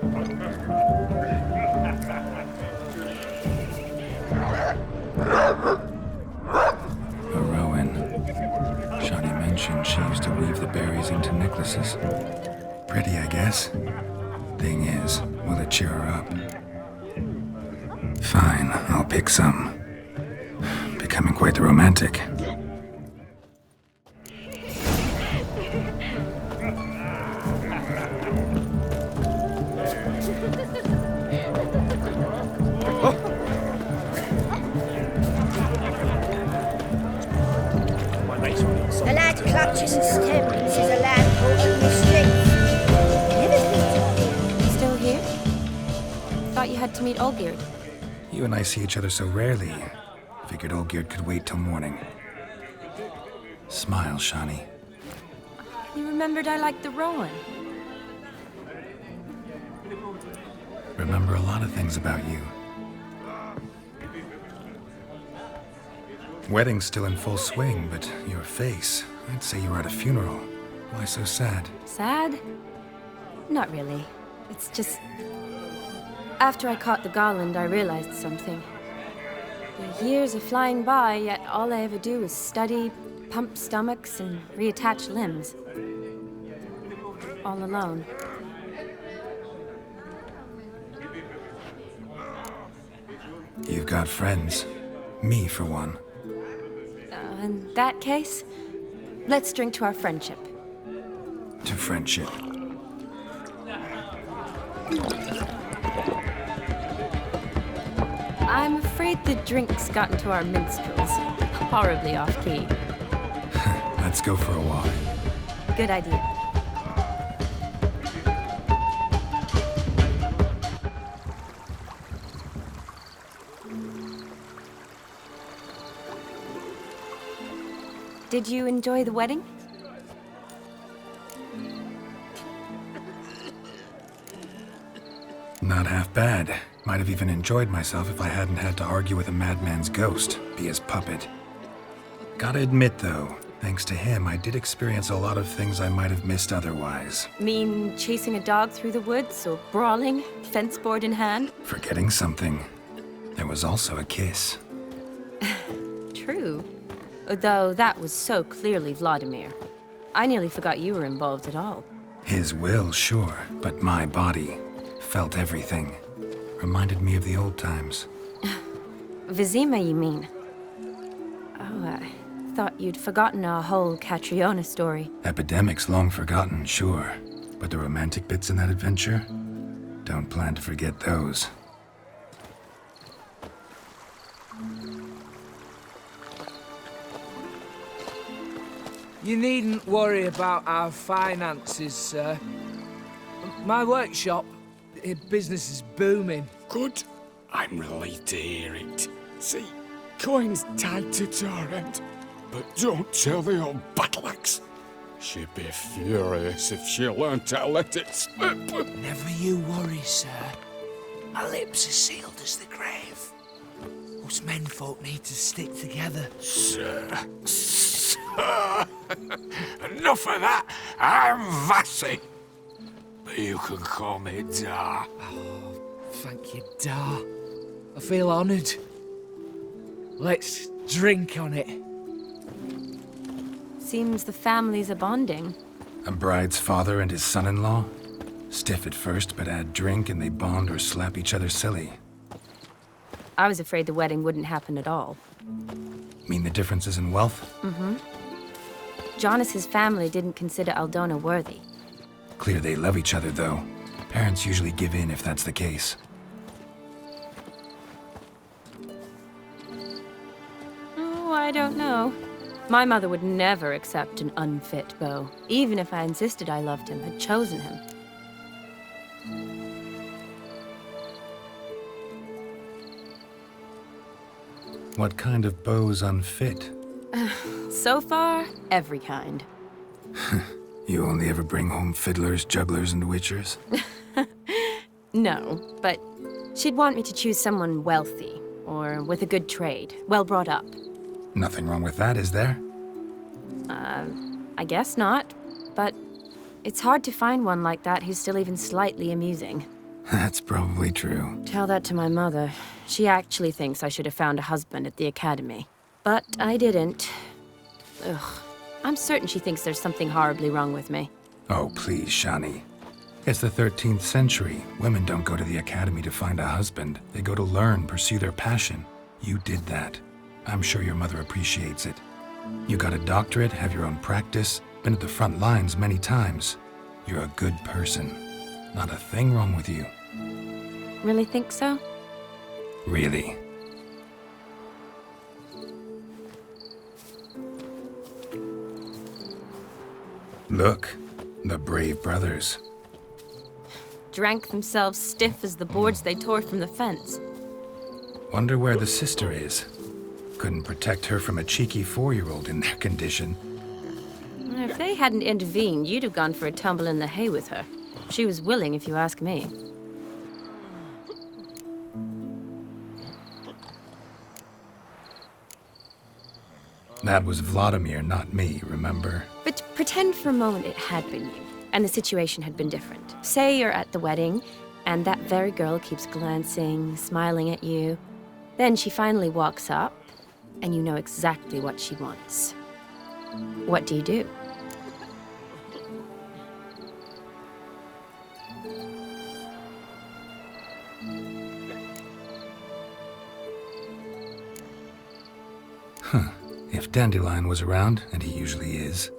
A Rowan. Shani mentioned she used to weave the berries into necklaces. Pretty, I guess. Thing is, will it cheer her up? Fine, I'll pick some. Becoming quite the romantic. A lad clutches and stems is a lad caught in mischief. Never Peter. Still here? Thought you had to meet Olgierd. You and I see each other so rarely. Figured Olgierd could wait till morning. Smile, Shani. You remembered I liked the Rowan. Remember a lot of things about you. Wedding's still in full swing, but your face, I'd say you were at a funeral. Why so sad? Sad? Not really. It's just... After I caught the garland, I realized something. The years are flying by, yet all I ever do is study, pump stomachs, and reattach limbs. All alone. You've got friends. Me, for one. In that case, let's drink to our friendship. To friendship. I'm afraid the drink's gotten to our minstrels. Horribly off-key. Let's go for a walk. Good idea. Did you enjoy the wedding? Not half bad. Might have even enjoyed myself if I hadn't had to argue with a madman's ghost, be his puppet. Gotta admit, though, thanks to him, I did experience a lot of things I might have missed otherwise. Mean chasing a dog through the woods, or brawling, fence board in hand? Forgetting something. There was also a kiss. True. Though that was so clearly Vladimir. I nearly forgot you were involved at all. His will, sure, but my body felt everything. Reminded me of the old times. Vizima, you mean? Oh, I thought you'd forgotten our whole Catriona story. Epidemics long forgotten, sure. But the romantic bits in that adventure? Don't plan to forget those. You needn't worry about our finances, sir. My workshop, business is booming. Good. I'm relieved to hear it. See, coin's tied to Torrent. But don't tell the old battle axe. She'd be furious if she learned to let it slip. Never you worry, sir. My lips are sealed as the grave. Us menfolk need to stick together. Sir. Enough of that. I'm Vassy. But you can call me Dar. Oh, thank you, Dar. I feel honoured. Let's drink on it. Seems the families are bonding. A bride's father and his son-in-law? Stiff at first, but add drink and they bond or slap each other silly. I was afraid the wedding wouldn't happen at all. Mean the differences in wealth? Mm-hmm. Jonas's family didn't consider Aldona worthy. Clear they love each other, though. Parents usually give in if that's the case. Oh, I don't know. My mother would never accept an unfit beau, even if I insisted I loved him, had chosen him. What kind of beau's unfit? So far, every kind. You only ever bring home fiddlers, jugglers, and witchers? No, but she'd want me to choose someone wealthy, or with a good trade, well brought up. Nothing wrong with that, is there? I guess not, but it's hard to find one like that who's still even slightly amusing. That's probably true. Tell that to my mother. She actually thinks I should have found a husband at the academy. But I didn't. Ugh. I'm certain she thinks there's something horribly wrong with me. Oh, please, Shani. It's the 13th century. Women don't go to the academy to find a husband. They go to learn, pursue their passion. You did that. I'm sure your mother appreciates it. You got a doctorate, have your own practice, been at the front lines many times. You're a good person. Not a thing wrong with you. Really think so? Really. Look, the brave brothers. Drank themselves stiff as the boards they tore from the fence. Wonder where the sister is. Couldn't protect her from a cheeky 4-year-old in their condition. If they hadn't intervened, you'd have gone for a tumble in the hay with her. She was willing, if you ask me. That was Vladimir, not me, remember? But pretend for a moment it had been you, and the situation had been different. Say you're at the wedding, and that very girl keeps glancing, smiling at you. Then she finally walks up, and you know exactly what she wants. What do you do? If Dandelion was around, and he usually is,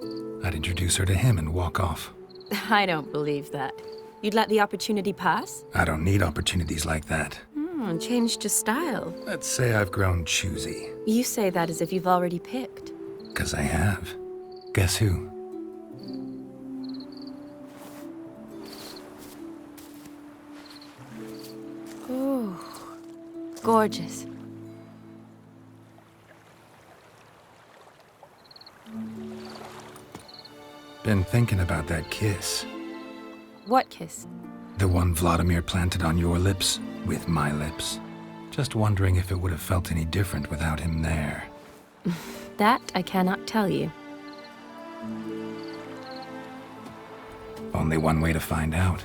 I'd introduce her to him and walk off. I don't believe that. You'd let the opportunity pass? I don't need opportunities like that. Changed your style. Let's say I've grown choosy. You say that as if you've already picked. 'Cause I have. Guess who? Oh, gorgeous. Been thinking about that kiss. What kiss? The one Vladimir planted on your lips with my lips. Just wondering if it would have felt any different without him there. That I cannot tell you. Only one way to find out.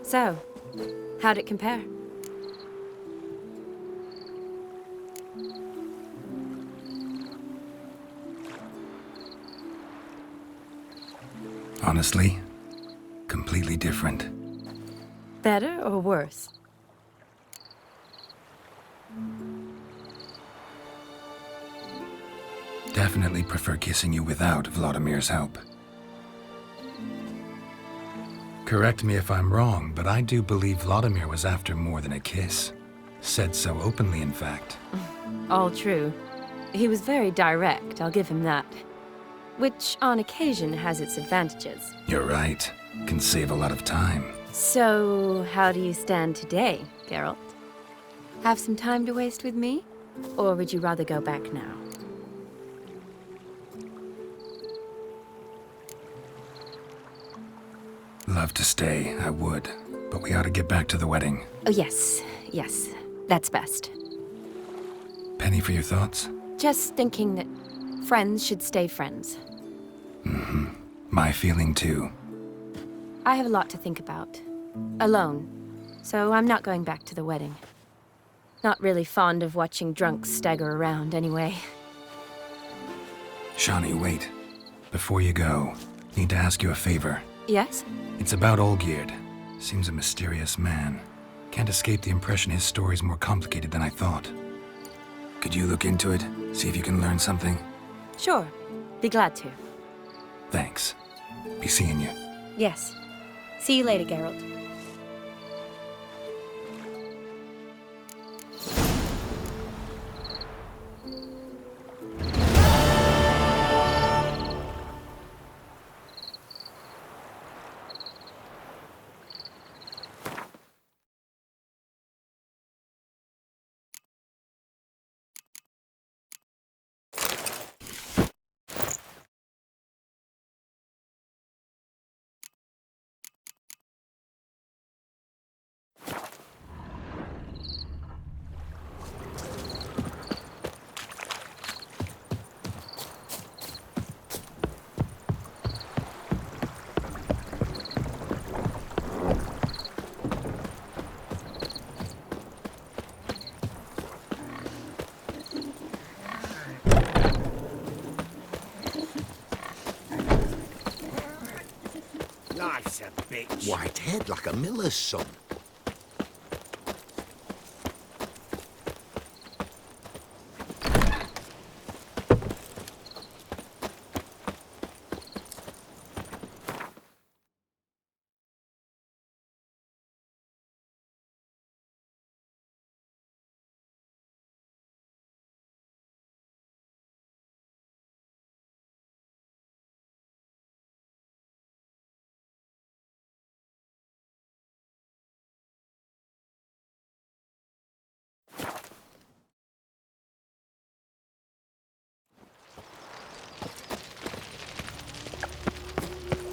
So, how'd it compare? Honestly, completely different. Better or worse? Definitely prefer kissing you without Vladimir's help. Correct me if I'm wrong, but I do believe Vladimir was after more than a kiss. Said so openly, in fact. All true. He was very direct, I'll give him that. Which, on occasion, has its advantages. You're right. Can save a lot of time. So, how do you stand today, Geralt? Have some time to waste with me? Or would you rather go back now? Love to stay, I would. But we ought to get back to the wedding. Oh, yes. Yes. That's best. Penny for your thoughts? Just thinking that friends should stay friends. My feeling too. I have a lot to think about. Alone. So I'm not going back to the wedding. Not really fond of watching drunks stagger around, anyway. Shani, wait. Before you go, need to ask you a favor. Yes? It's about Olgierd. Seems a mysterious man. Can't escape the impression his story's more complicated than I thought. Could you look into it? See if you can learn something? Sure. Be glad to. Thanks. Be seeing you. Yes. See you later, Geralt. Life's a bitch. White head like a miller's son.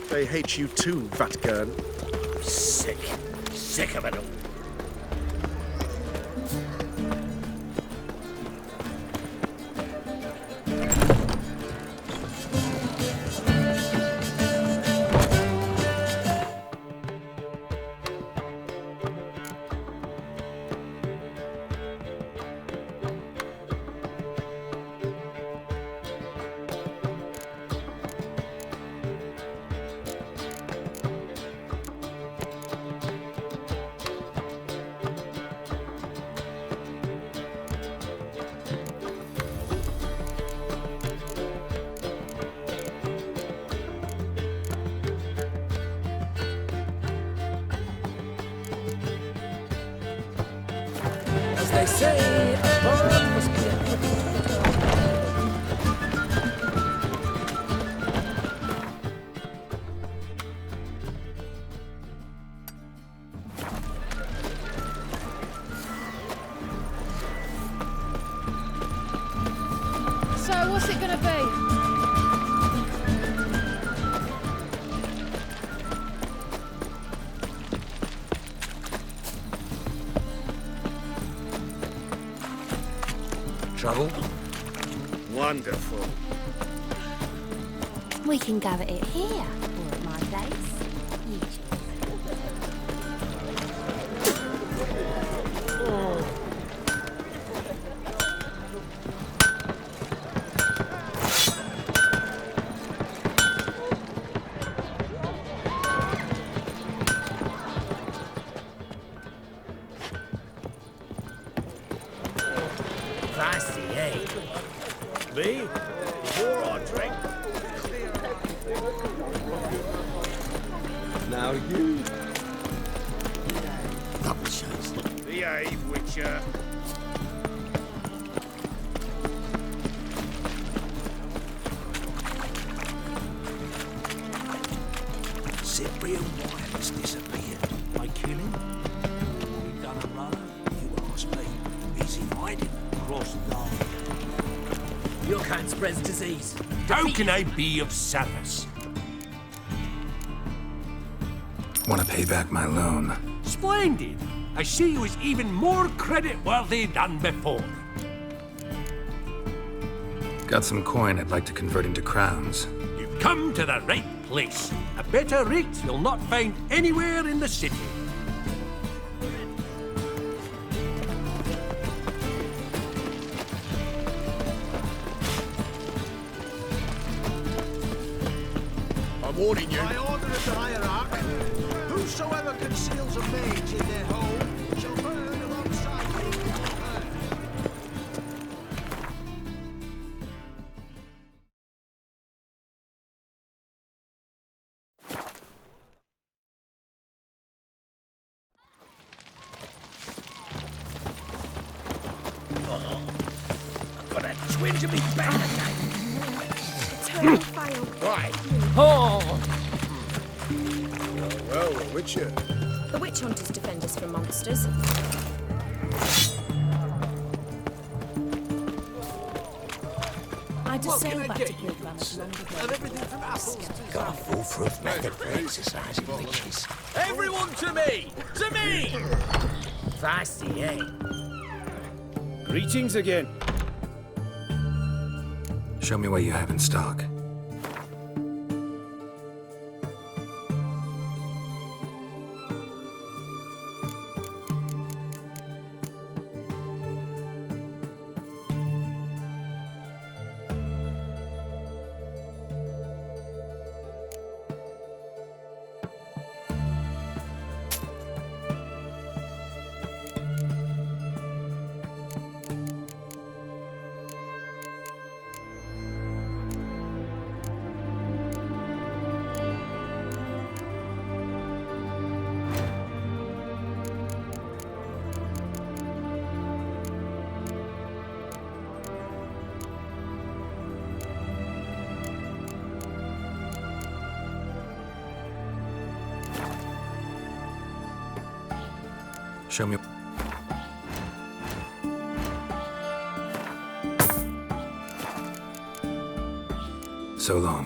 They hate you too, Vatgern. Sick. Sick of it all. As they say, a bond must be a So, what's it gonna be? Trouble? Wonderful. We can go at it here, or at my place. You choose. Classy, eh? Me? Before I drink. Now you. Double chance. Behave, Witcher. Cyprian Wyatt has disappeared. By killing? He done a runner? You ask me. Is he hiding? Cross guard. Your kind spreads disease. How can I be of service? Want to pay back my loan. Splendid! I see you as even more credit-worthy than before. Got some coin I'd like to convert into crowns. You've come to the right place. A better rate you'll not find anywhere in the city. I'm warning you. By order of the hierarch, whosoever conceals a mage in their home shall burn alongside me. I've got a twinge of me back again. Total fail. Right. Oh! Well, Witcher. The witch hunters defend us from monsters. I just sailed back to Great Vanish long ago. Got a foolproof method for exercising witches. Everyone to me! To me! Feisty, eh? Greetings again. Show me what you have in stock. Show me. So long.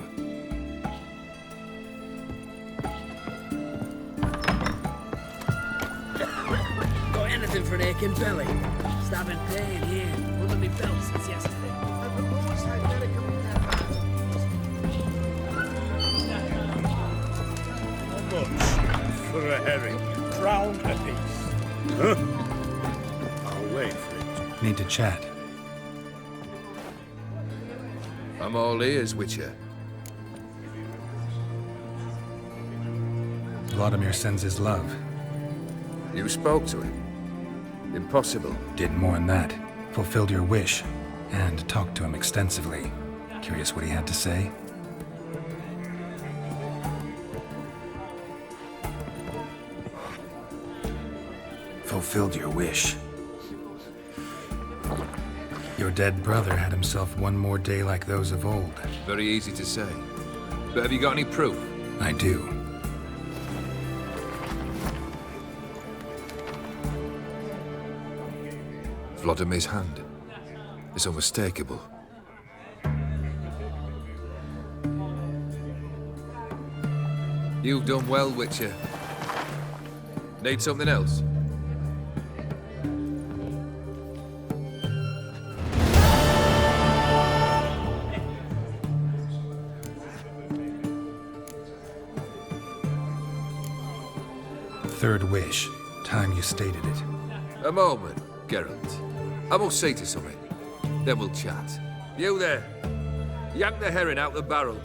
Got anything for an aching belly? Stabbing pain here. Under me belt since yesterday. For a herring. Crown apiece. Huh? I'll wait for it. Need to chat. I'm all ears, Witcher. Vladimir sends his love. You spoke to him? Impossible. Did more than that. Fulfilled your wish. And talked to him extensively. Curious what he had to say? Fulfilled your wish. Your dead brother had himself one more day like those of old. Very easy to say. But have you got any proof? I do. Vladimir's hand. It's unmistakable. You've done well, Witcher. Need something else? Third wish. Time you stated it. A moment, Geralt. I must see to something. Then we'll chat. You there. Yank the herring out the barrel.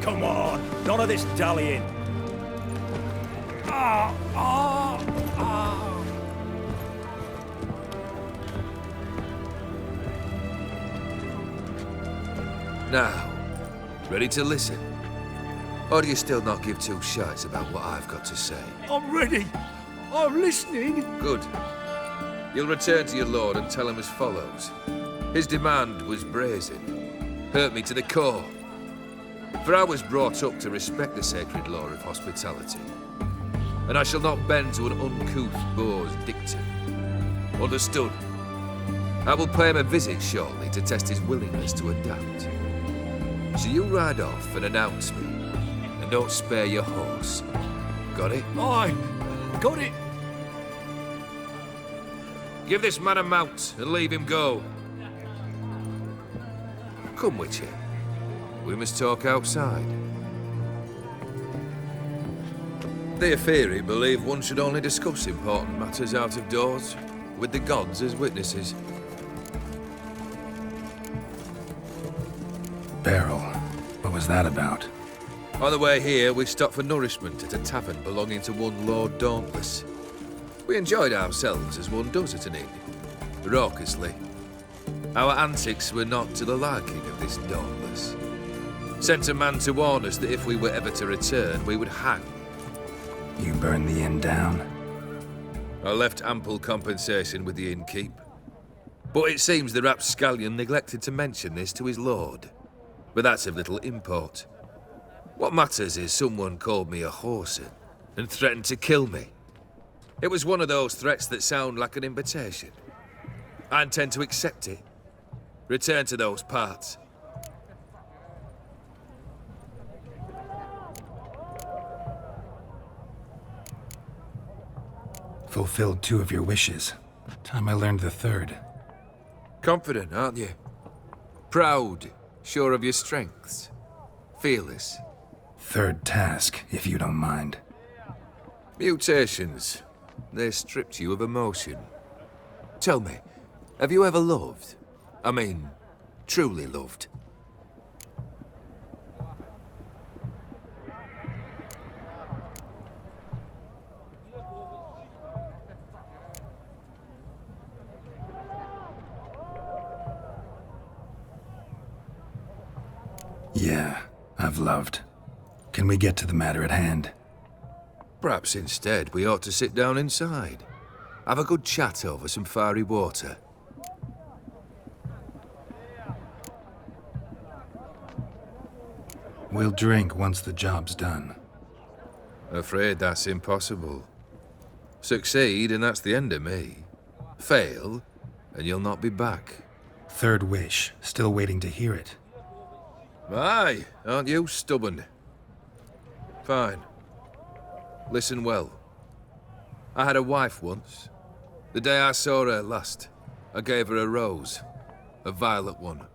Come on, none of this dallying. Now, ready to listen? Or do you still not give two shites about what I've got to say? I'm ready. I'm listening. Good. You'll return to your lord and tell him as follows. His demand was brazen. Hurt me to the core. For I was brought up to respect the sacred law of hospitality. And I shall not bend to an uncouth boor's dictum. Understood? I will pay him a visit shortly to test his willingness to adapt. So you ride off and announce me, and don't spare your horse. Got it? Aye, got it. Give this man a mount and leave him go. Come, Witcher. We must talk outside. The Aetheri believe one should only discuss important matters out of doors, with the gods as witnesses. Beryl. What was that about? On the way here, we stopped for nourishment at a tavern belonging to one Lord Dauntless. We enjoyed ourselves as one does at an inn, raucously. Our antics were not to the liking of this Dauntless. Sent a man to warn us that if we were ever to return, we would hang. You burned the inn down? I left ample compensation with the innkeep. But it seems the rapscallion neglected to mention this to his lord. But that's of little import. What matters is someone called me a whoreson and threatened to kill me. It was one of those threats that sound like an invitation. I intend to accept it. Return to those parts. Fulfilled 2 of your wishes. Time I learned the 3rd. Confident, aren't you? Proud, sure of your strengths. Fearless. 3rd task, if you don't mind. Mutations. They stripped you of emotion. Tell me, have you ever loved? I mean, truly loved? Yeah, I've loved. Can we get to the matter at hand? Perhaps instead we ought to sit down inside. Have a good chat over some fiery water. We'll drink once the job's done. Afraid that's impossible. Succeed, and that's the end of me. Fail, and you'll not be back. Third wish. Still waiting to hear it. Aye, aren't you stubborn? Fine. Listen well. I had a wife once. The day I saw her last, I gave her a rose. A violet one.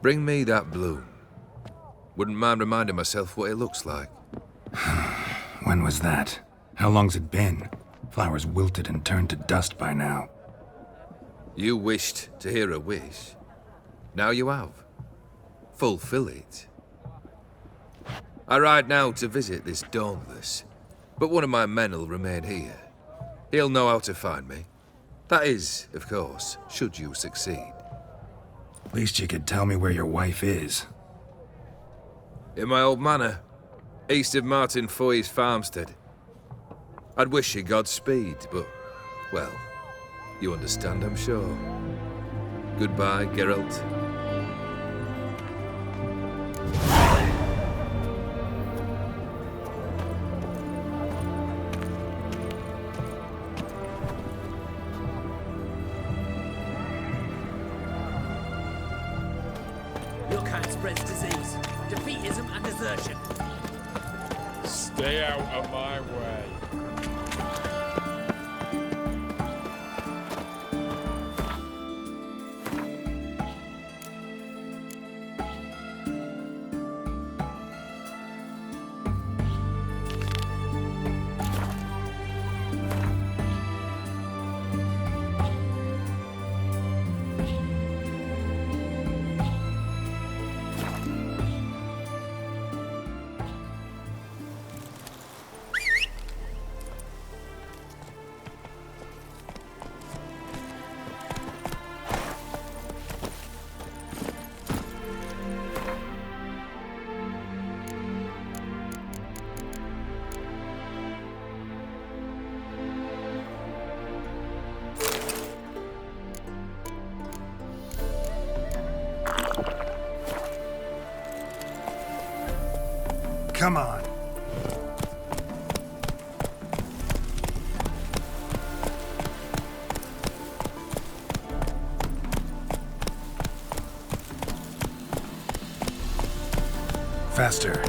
Bring me that bloom. Wouldn't mind reminding myself what it looks like. When was that? How long's it been? Flowers wilted and turned to dust by now. You wished to hear a wish. Now you have. Fulfill it. I ride now to visit this Dauntless, but one of my men will remain here. He'll know how to find me. That is, of course, should you succeed. Least you could tell me where your wife is. In my old manor, east of Martin Foy's farmstead. I'd wish you Godspeed, but, well, you understand, I'm sure. Goodbye, Geralt. Your kind spreads disease, defeatism and desertion. Stay out of my way. Come on. Faster.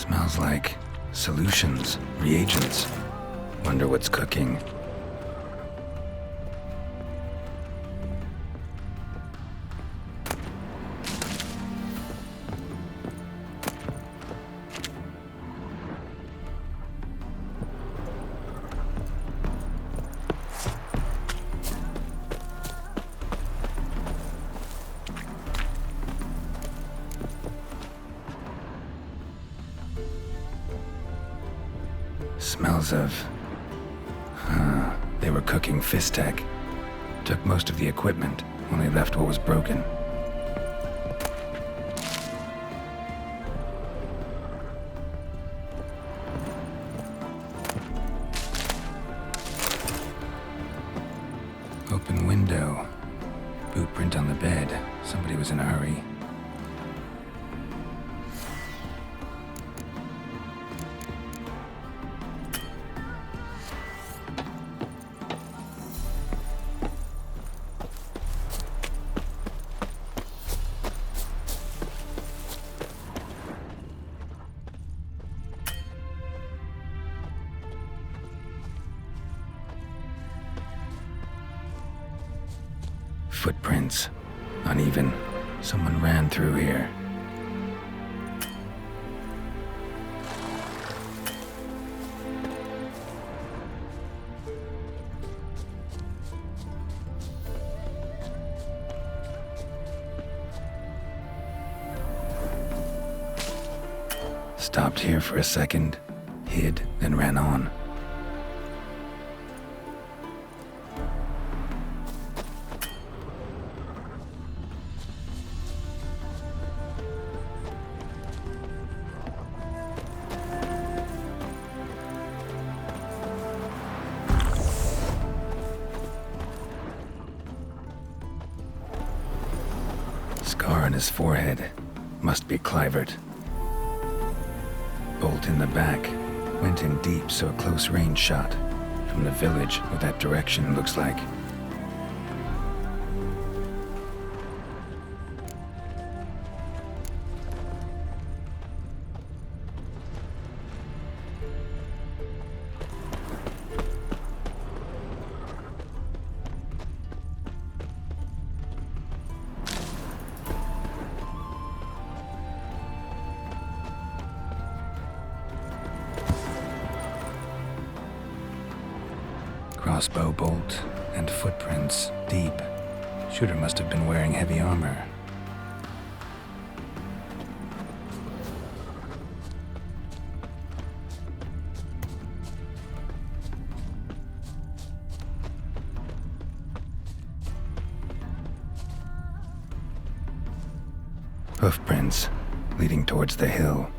Smells like solutions, reagents. Wonder what's cooking. Smells of... they were cooking Fistek. Took most of the equipment, only left what was broken. Open window. Boot print on the bed. Somebody was in a hurry. Footprints. Uneven. Someone ran through here. Stopped here for a second, hid, then ran on. Scar on his forehead. Must be Clivert. Bolt in the back. Went in deep, so a close range shot. From the village, or that direction, looks like. Crossbow bolt and footprints deep. Shooter must have been wearing heavy armor. Hoofprints leading towards the hill.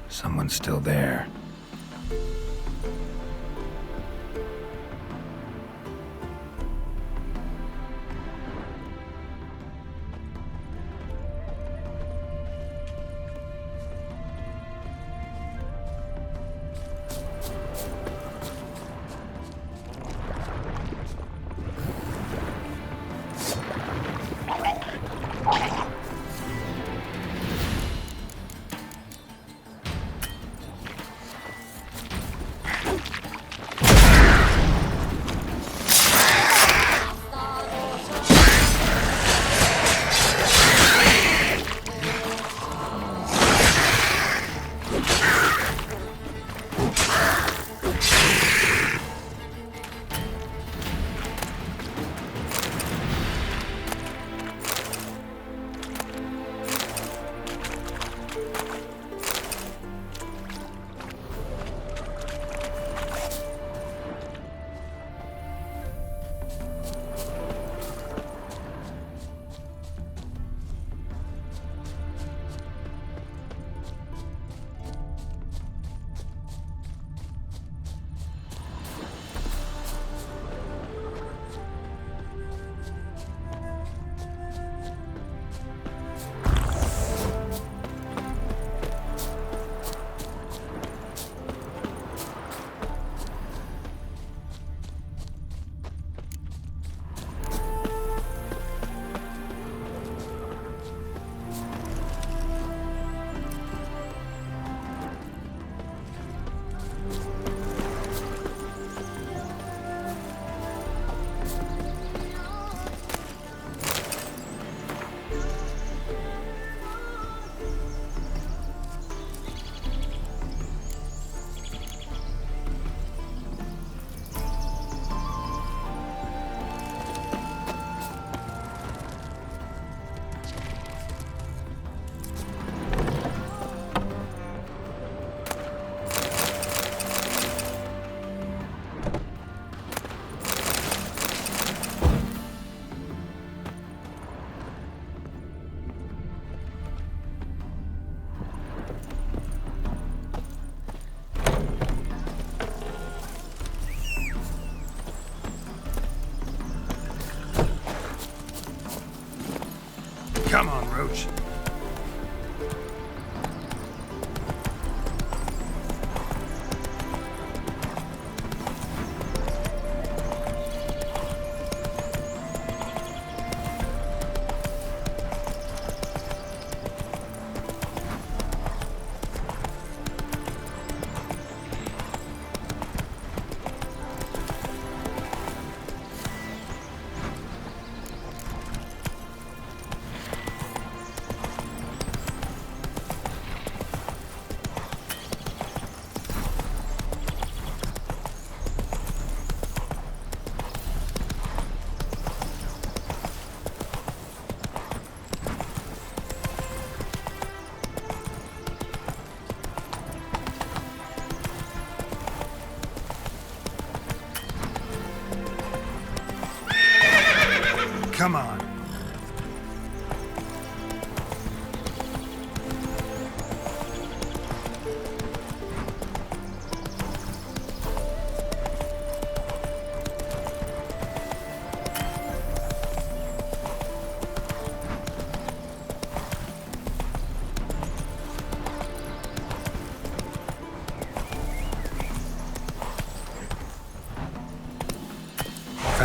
Someone's still there.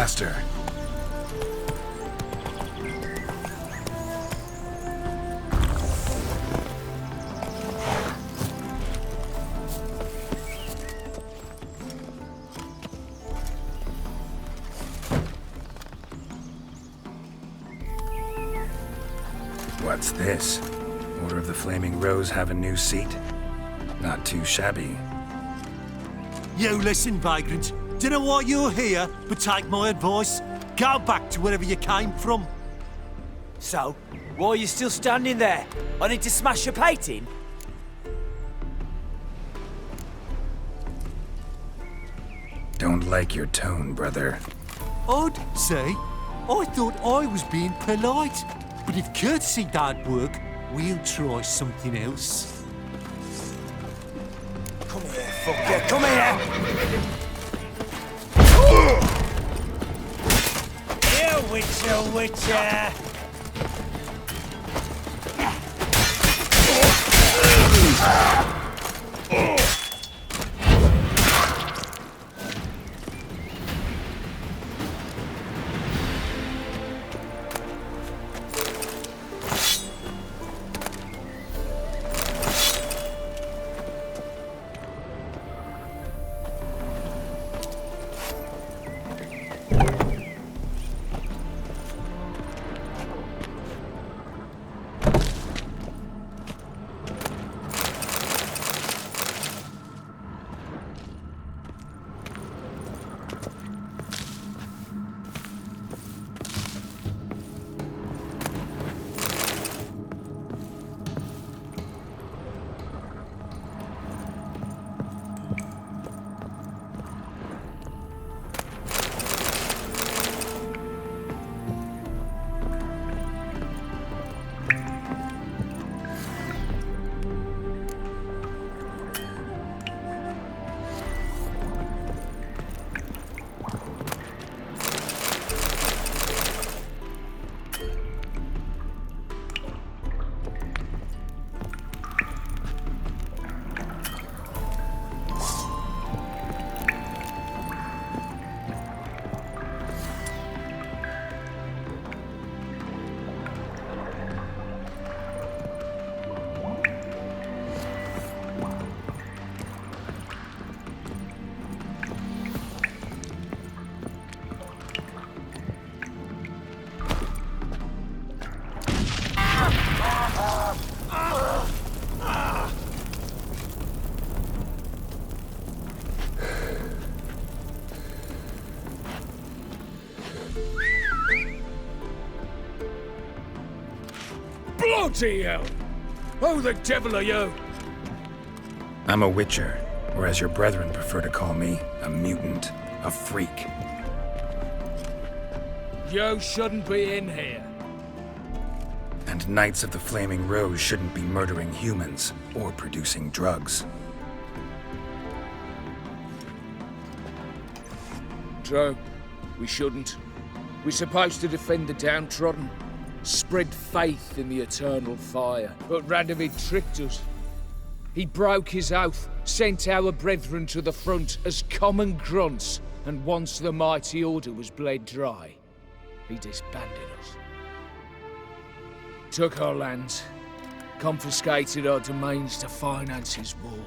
faster. What's this? Order of the Flaming Rose have a new seat? Not too shabby. You listen, vagrant. Dunno why you're here, but take my advice. Go back to wherever you came from. So, why are you still standing there? I need to smash your painting? Don't like your tone, brother. I'd say, I thought I was being polite. But if courtesy don't work, we'll try something else. Come here, fucker, come here! You witcher, witcher! Bloody hell! Who the devil are you? I'm a witcher, or as your brethren prefer to call me, a mutant, a freak. You shouldn't be in here. And Knights of the Flaming Rose shouldn't be murdering humans or producing drugs. True. We shouldn't. We're supposed to defend the downtrodden, spread faith in the eternal fire. But Radovid tricked us. He broke his oath, sent our brethren to the front as common grunts, and once the mighty order was bled dry, he disbanded us. Took our lands, confiscated our domains to finance his war.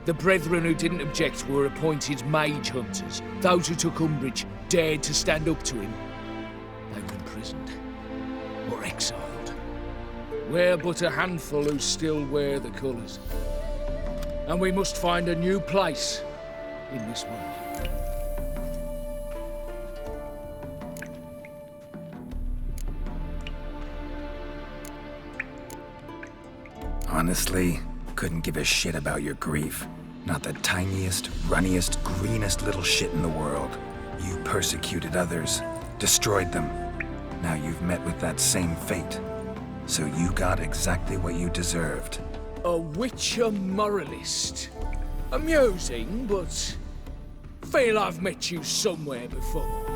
The brethren who didn't object were appointed mage hunters. Those who took umbrage dared to stand up to him. They were imprisoned or exiled. We're but a handful who still wear the colours. And we must find a new place in this world. Honestly, couldn't give a shit about your grief. Not the tiniest, runniest, greenest little shit in the world. You persecuted others, destroyed them. Now you've met with that same fate. So you got exactly what you deserved. A witcher moralist. Amusing, but feel I've met you somewhere before.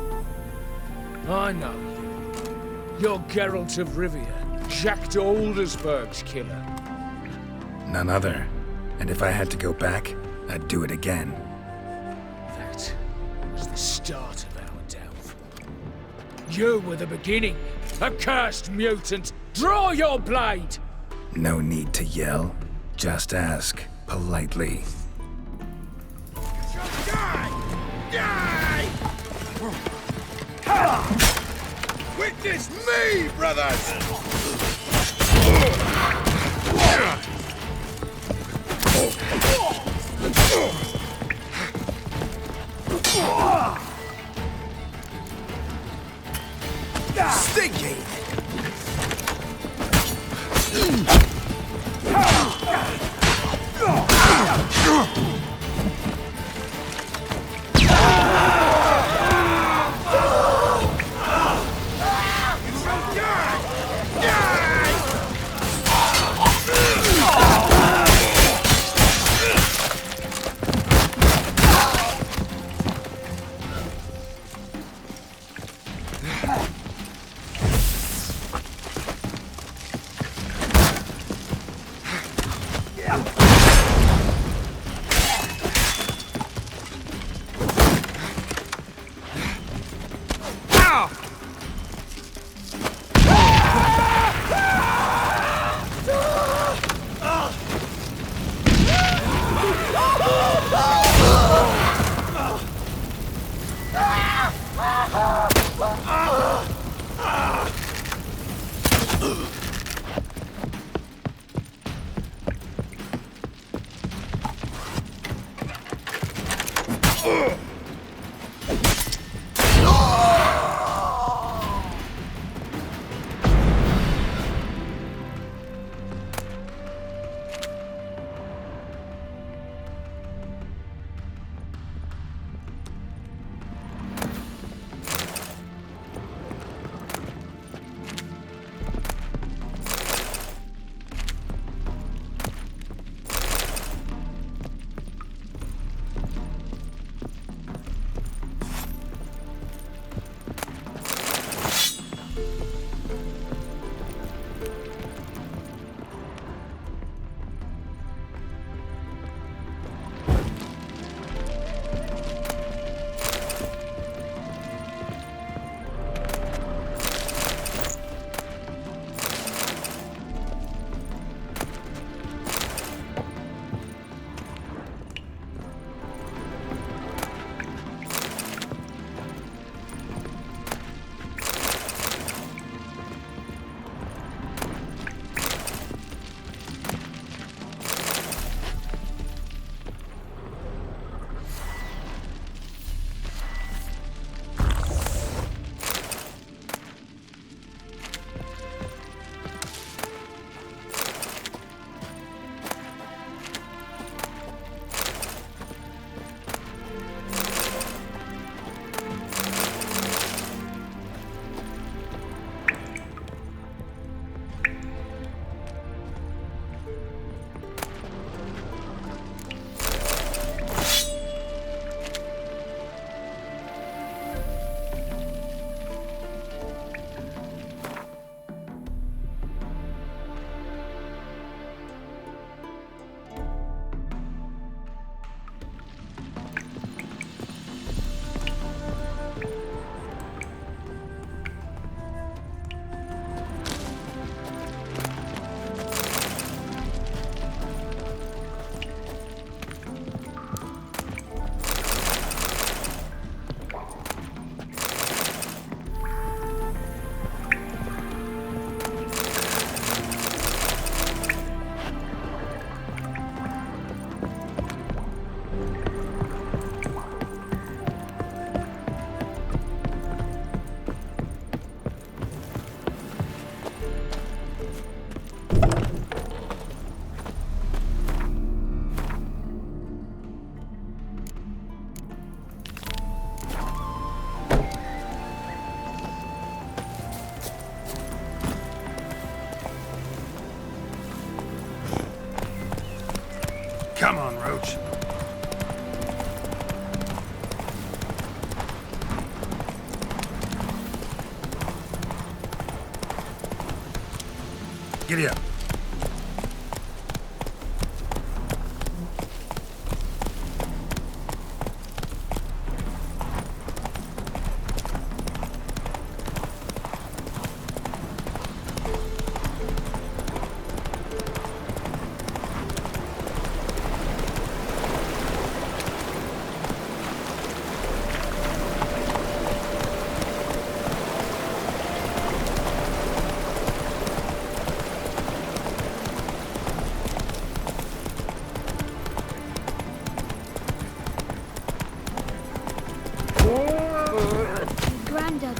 I know you. You're Geralt of Rivia, Jack de Aldersberg's killer. None other. And if I had to go back, I'd do it again. That was the start of our downfall. You were the beginning. Accursed mutant! Draw your blade! No need to yell. Just ask, politely. Witness me, brothers! Stinky! Come on, Roach. Giddy up.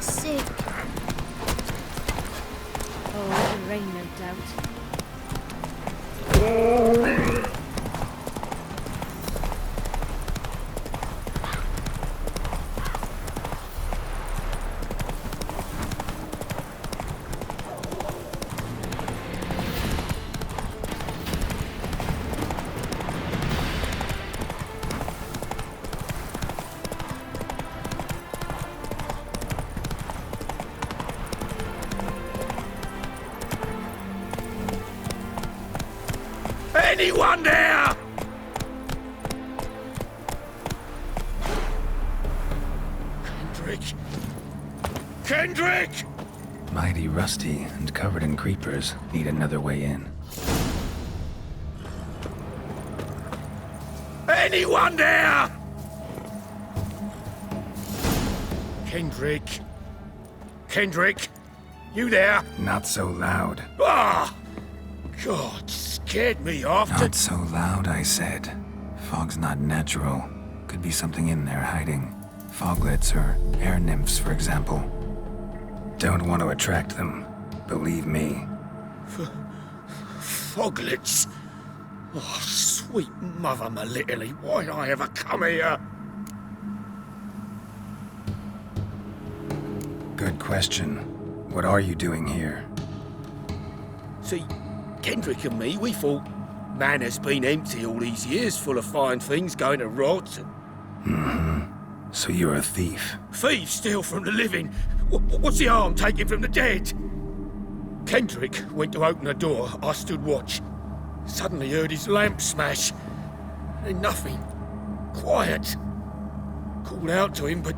sick. Oh, the rain, no doubt. Anyone there? Kendrick! Kendrick! Mighty rusty and covered in creepers. Need another way in. Anyone there? Kendrick! Kendrick! You there? Not so loud. Ah! God, scared me off. Not so loud, I said. Fog's not natural. Could be something in there hiding. Foglets or air nymphs, for example. Don't want to attract them. Believe me. Foglets? Oh, sweet mother Melitterly, why'd I ever come here? Good question. What are you doing here? See, Kendrick and me, we thought Manor's been empty all these years, full of fine things going to rot. So you're a thief? Thieves steal from the living. What's the harm taking from the dead? Kendrick went to open the door. I stood watch. Suddenly heard his lamp smash. Then nothing. Quiet. Called out to him, but...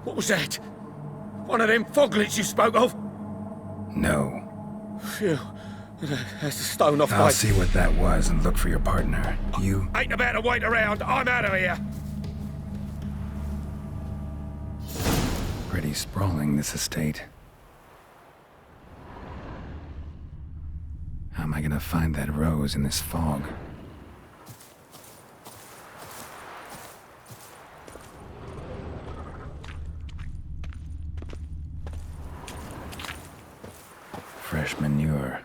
What was that? One of them foglets you spoke of? No. Phew. That's the stone off I'll my... see what that was and look for your partner. You... Ain't about to wait around. I'm out of here. Pretty sprawling, this estate. How am I gonna find that rose in this fog? Fresh manure.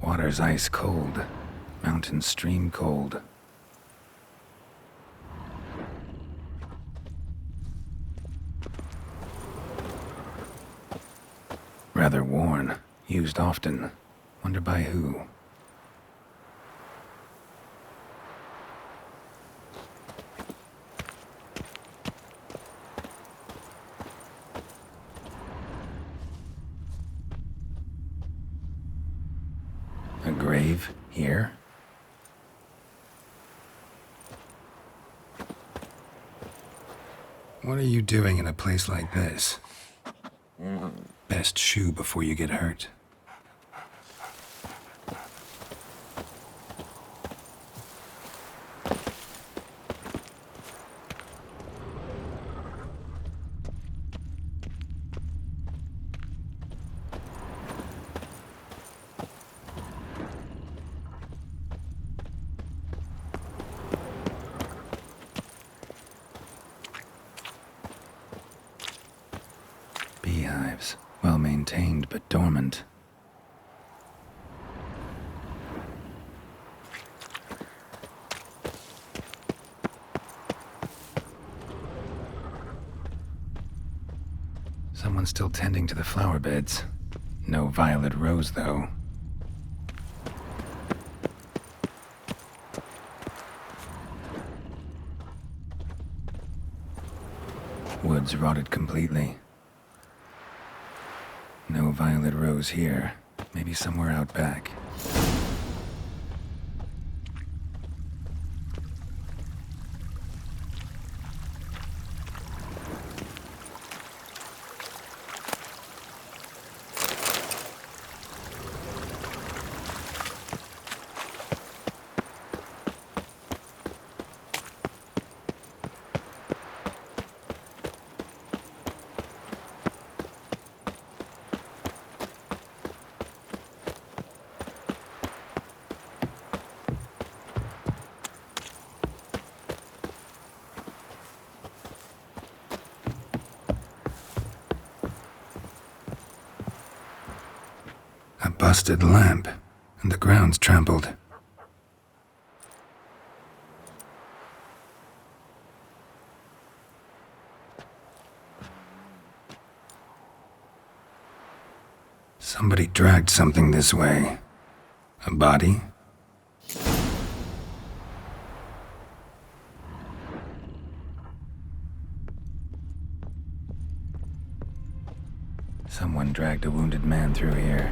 Water's ice cold. Mountain stream cold. Rather worn. Used often. Wonder by who. A grave here? What are you doing in a place like this? Best shoe before you get hurt. Beehives. Well maintained, but dormant. Someone's still tending to the flower beds. No violet rose, though. Woods rotted completely. No violet rose here. Maybe somewhere out back. busted lamp, and the ground's trampled. Somebody dragged something this way. A body? Someone dragged a wounded man through here.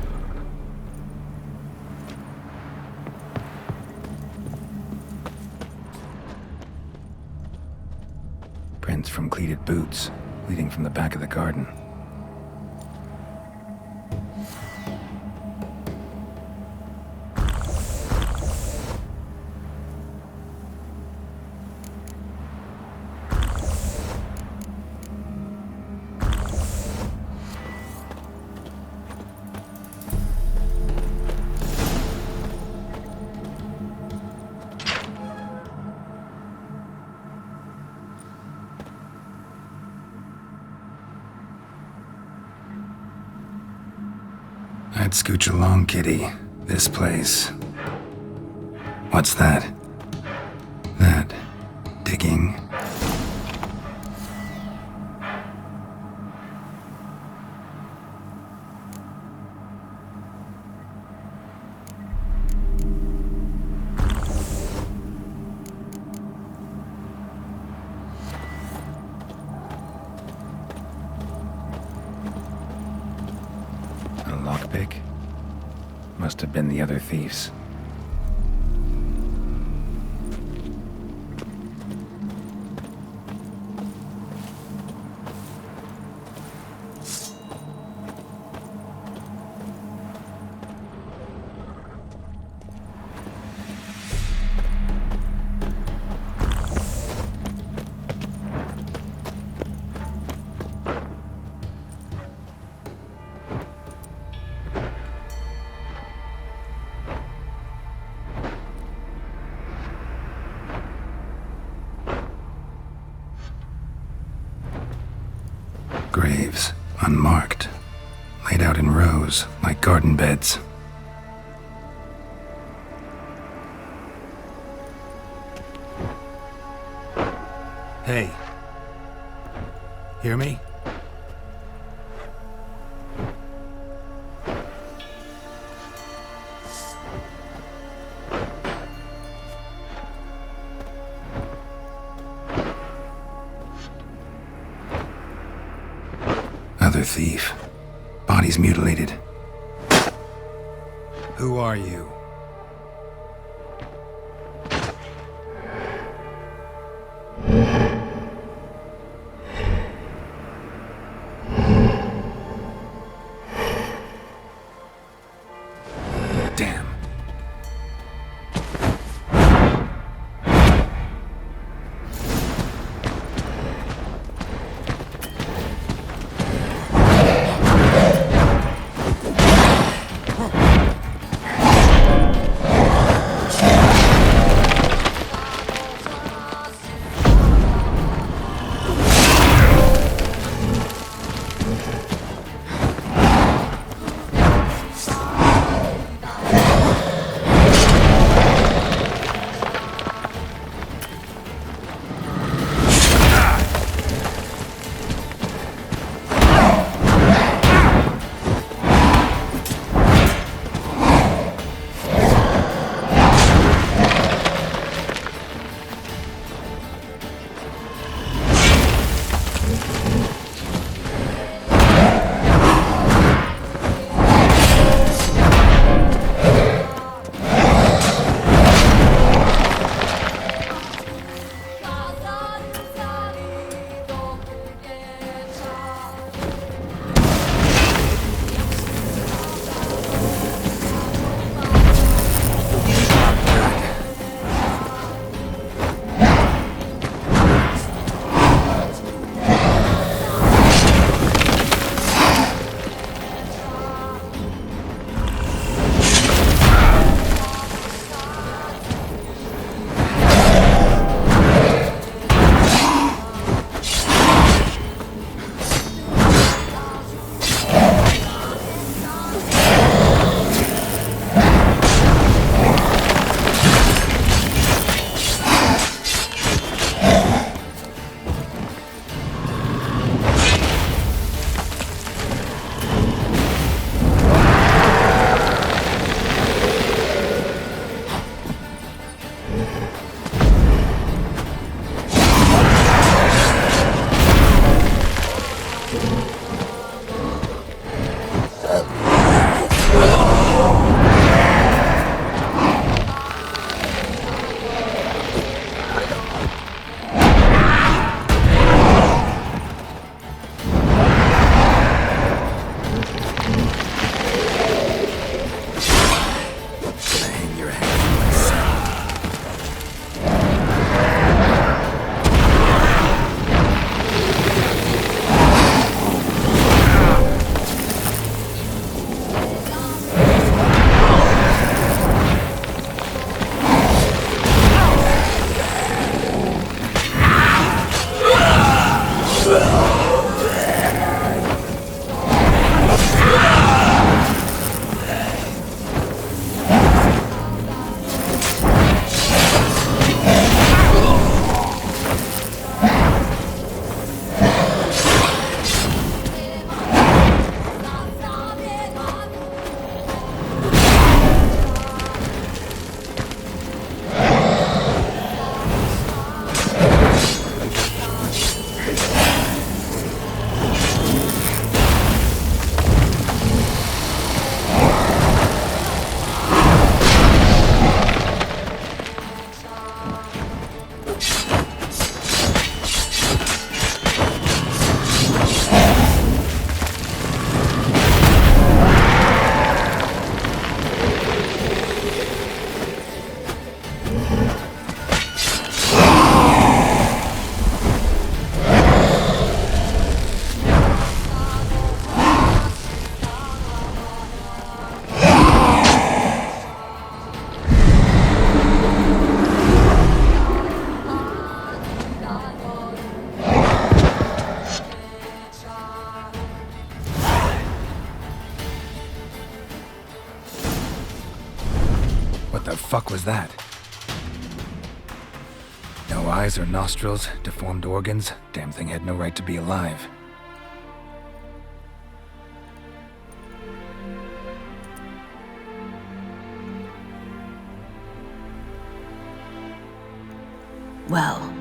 Prints from cleated boots, leading from the back of the garden. I'd scooch along, kitty. This place. What's that? That. Digging. Lockpick? Must have been the other thieves. Graves, unmarked, laid out in rows like garden beds. Hey. Hear me? Other thief. Body's mutilated. Who are you? Damn. What the fuck was that? No eyes or nostrils, deformed organs. Damn thing had no right to be alive. Well,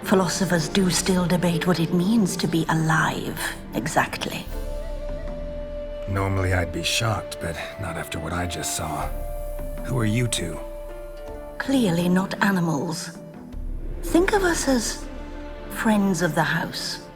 philosophers do still debate what it means to be alive, exactly. Normally I'd be shocked, but not after what I just saw. Who are you two? Clearly not animals. Think of us as friends of the house.